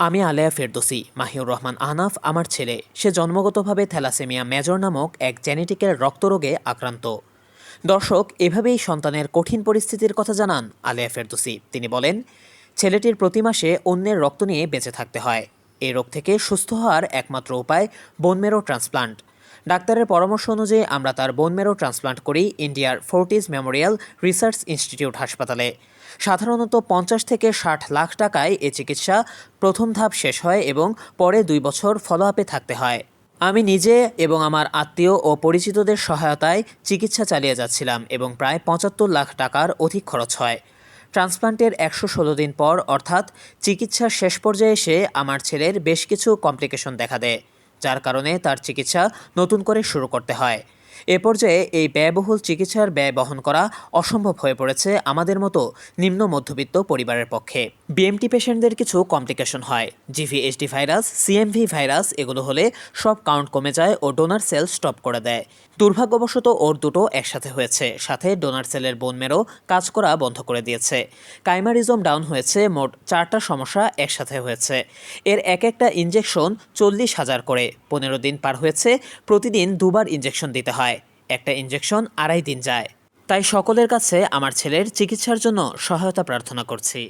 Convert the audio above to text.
আমি আলেয়া ফেরদৌসী। মাহিউর রহমান আহনাফ আমার ছেলে। সে জন্মগতভাবে থ্যালাসেমিয়া মেজর নামক এক জেনেটিক্যাল রক্তরোগে আক্রান্ত। দর্শক, এভাবেই সন্তানের কঠিন পরিস্থিতির কথা জানান আলেয়া ফেরদৌসী। তিনি বলেন, ছেলেটির প্রতি মাসে অন্যের রক্ত নিয়ে বেঁচে থাকতে হয়। এই রোগ থেকে সুস্থ হওয়ার একমাত্র উপায় বোন ম্যারো ট্রান্সপ্লান্ট। ডাক্তারের পরামর্শ অনুযায়ী আমরা তার বোন ম্যারো ট্রান্সপ্লান্ট করি ইন্ডিয়ার ফোর্টিজ মেমোরিয়াল রিসার্চ ইনস্টিটিউট হাসপাতালে। সাধারণত 50 থেকে 60 লাখ টাকায় এ চিকিৎসা প্রথম ধাপ শেষ হয় এবং পরে 2 বছর ফলো আপে থাকতে হয়। আমি নিজে এবং আমার আত্মীয় ও পরিচিতদের সহায়তায় চিকিৎসা চালিয়ে যাচ্ছিলাম এবং প্রায় 75 লাখ টাকার অধিক খরচ হয়। ট্রান্সপ্লান্টের 116 দিন পর অর্থাৎ চিকিৎসার শেষ পর্যায়ে এসে আমার ছেলের বেশ কিছু কমপ্লিকেশন দেখা দেয়, যার কারণে তার চিকিৎসা নতুন করে শুরু করতে হয়। এ পর্যায়ে এই ব্যয়বহুল চিকিৎসার ব্যয় বহন করা অসম্ভব হয়ে পড়েছে আমাদের মতো নিম্ন মধ্যবিত্ত পরিবারের পক্ষে। বিএমটি পেশেন্টদের কিছু কমপ্লিকেশন হয়। জিভিএইচডি ভাইরাস, সিএমভি ভাইরাস এগুলো হলে সব কাউন্ট কমে যায় ও ডোনার সেল স্টপ করে দেয়। দুর্ভাগ্যবশত ওর দুটো একসাথে হয়েছে, সাথে ডোনার সেলের বোন ম্যারো কাজ করা বন্ধ করে দিয়েছে। কাইমারিজম ডাউন হয়েছে। মোট 4টা সমস্যা একসাথে হয়েছে। এর একটা ইনজেকশন 40,000 করে। 15 দিন পার হয়েছে। প্রতিদিন 2বার ইনজেকশন দিতে হয়। একটা ইনজেকশন 2.5 দিন যায়। তাই সকলের কাছে আমার ছেলের চিকিৎসার জন্য সহায়তা প্রার্থনা করছি।